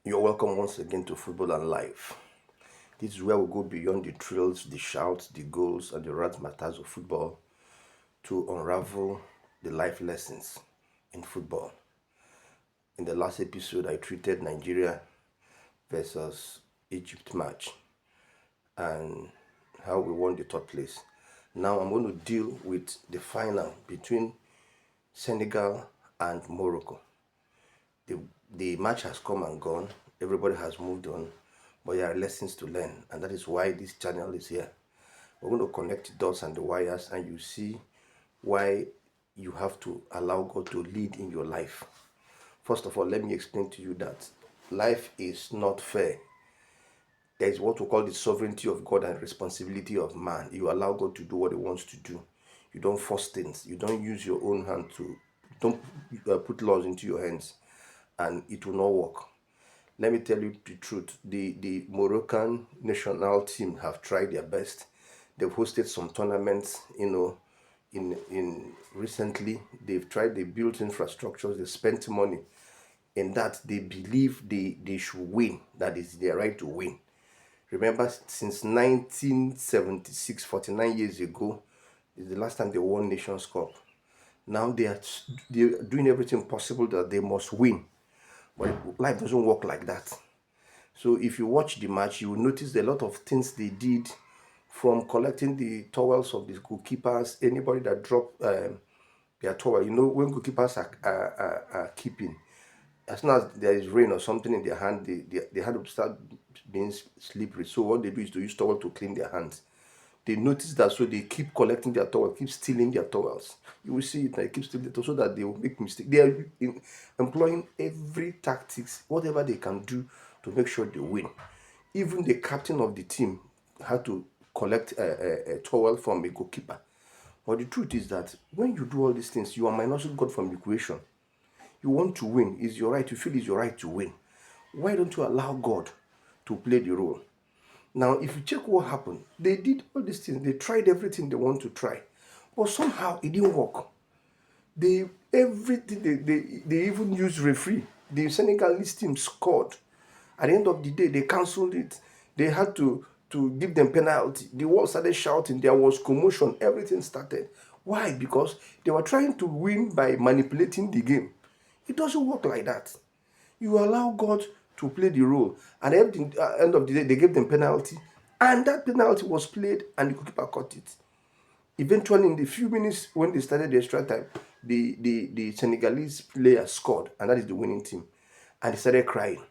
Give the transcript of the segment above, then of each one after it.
You're welcome once again to Football and Life. This is where we go beyond the thrills, the shouts, the goals, and the razzmatazz of football to unravel the life lessons in football. In the last episode, I treated Nigeria versus Egypt match and how we won the third place. Now I'm going to deal with the final between Senegal and Morocco. The, the match has come and gone, everybody has moved on, but there are lessons to learn, and that is why this channel is here. We're going to connect the dots and the wires, and you see why you have to allow God to lead in your life. First of all, let me explain to you that life is not fair. There is what we call the sovereignty of God and responsibility of man. You allow God to do what He wants to do. You don't force things. You don't use your own hand to, don't put laws into your hands, and it will not work. Let me tell you the truth. The Moroccan national team have tried their best. They've hosted some tournaments, in recently. They've tried, they built infrastructures, they spent money in that. They believe they should win. That is their right to win. Remember, since 1976, 49 years ago, is the last time they won Nations Cup. Now they're doing everything possible that they must win. But life doesn't work like that. So if you watch the match, you will notice a lot of things they did, from collecting the towels of the goalkeepers, anybody that dropped their towel. You know, when goalkeepers are keeping, as soon as there is rain or something in their hand, they hand will start being slippery. So what they do is to use towel to clean their hands. They notice that, so they keep collecting their towel, keep stealing their towels. You will see it, they keep stealing it so that they will make mistakes. They are employing every tactics, whatever they can do to make sure they win. Even the captain of the team had to collect a towel from a goalkeeper. But the truth is that when you do all these things, you are minusing God from the equation. You want to win, it's your right, you feel it's your right to win. Why don't you allow God to play the role? Now, if you check what happened, they did all these things, they tried everything they want to try, but somehow it didn't work. They even used referee. The Senegalese team scored. At the end of the day, they cancelled it. They had to give them penalty. The world started shouting. There was commotion. Everything started. Why? Because they were trying to win by manipulating the game. It doesn't work like that. You allow God to play the role. At the end of the day, they gave them penalty, and that penalty was played, and the goalkeeper caught it. Eventually, in the few minutes when they started the extra time, the Senegalese player scored, and that is the winning team. And they started crying.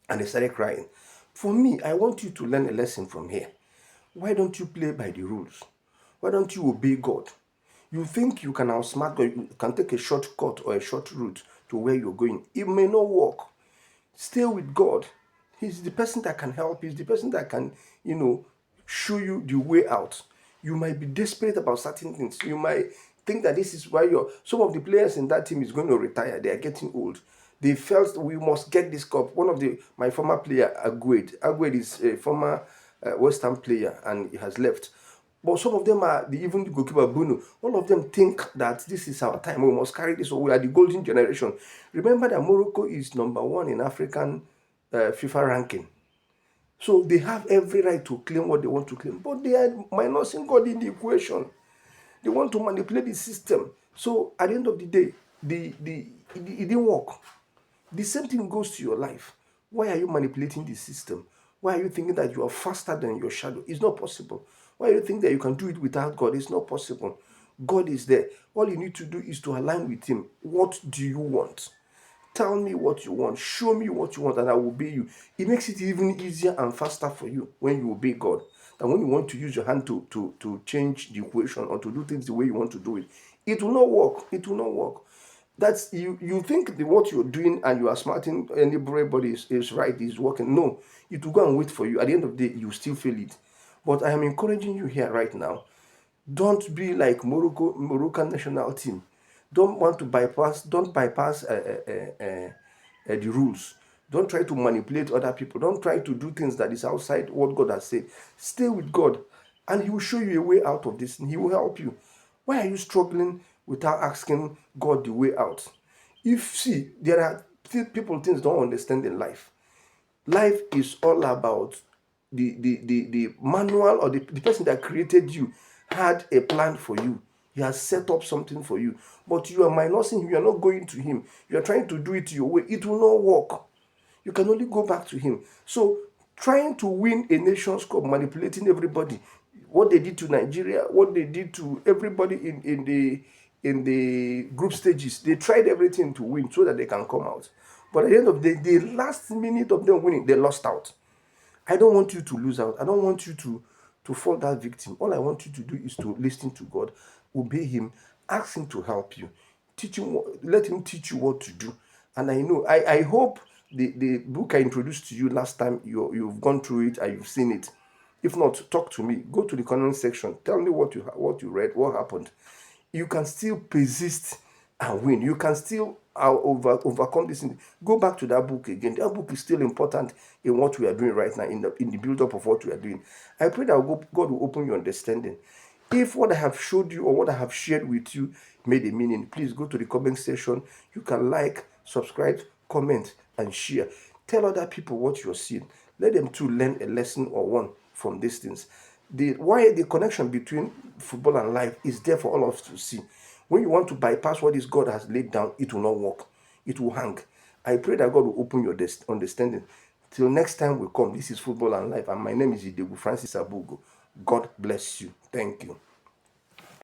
And they started crying. For me, I want you to learn a lesson from here. Why don't you play by the rules? Why don't you obey God? You think you can outsmart God, you can take a shortcut or a short route to where you're going. It may not work. Stay with God. He's the person that can help. He's the person that can, show you the way out. You might be desperate about certain things. You might think that this is why some of the players in that team is going to retire. They are getting old. They felt we must get this cup. One of my former player, Agued is a former West Ham player, and he has left. But some of them are, even the goalkeeper Bruno, all of them think that this is our time. We must carry this. So we are the golden generation. Remember that Morocco is number one in African FIFA ranking. So they have every right to claim what they want to claim. But they are minusing God in the equation. They want to manipulate the system. So at the end of the day, it didn't work. The same thing goes to your life. Why are you manipulating the system? Why are you thinking that you are faster than your shadow? It's not possible. Why do you think that you can do it without God? It's not possible. God is there. All you need to do is to align with Him. What do you want? Tell me what you want. Show me what you want, and I will obey you. It makes it even easier and faster for you when you obey God than when you want to use your hand to change the equation or to do things the way you want to do it. It will not work. It will not work. That's you think what you're doing and you are smarting everybody is right, is working. No, it will go and wait for you. At the end of the day, you still feel it. But I am encouraging you here right now. Don't be like Moroccan national team. Don't bypass the rules. Don't try to manipulate other people. Don't try to do things that is outside what God has said. Stay with God, and He will show you a way out of this, and He will help you. Why are you struggling without asking God the way out? There are people things don't understand in life. Life is all about the manual, or the person that created you had a plan for you. He has set up something for you, but you are minusing him. You are not going to him. You are trying to do it your way. It will not work. You can only go back to him. So trying to win a nation's cup, manipulating everybody, what they did to Nigeria, what they did to everybody in the group stages, they tried everything to win so that they can come out. But at the end of the last minute of them winning, they lost out. I don't want you to lose out. I don't want you to fall that victim. All I want you to do is to listen to God, obey Him, ask Him to help you, teach Him, let Him teach you what to do. And I know, I hope the book I introduced to you last time, you've gone through it and you've seen it. If not, talk to me. Go to the comment section. Tell me what you read, what happened. You can still persist and win. You can still overcome this. Go back to that book again. That book is still important in what we are doing right now, in the build-up of what we are doing. I pray that God will open your understanding. If what I have showed you or what I have shared with you made a meaning, please go to the comment section. You can like, subscribe, comment, and share. Tell other people what you're seeing. Let them too learn a lesson or one from these things. The connection between football and life is there for all of us to see. When you want to bypass what this God has laid down, it will not work. It will hang. I pray that God will open your understanding. Till next time we come, this is Football and Life, and my name is Idegu Francis Abugo. God bless you. Thank you.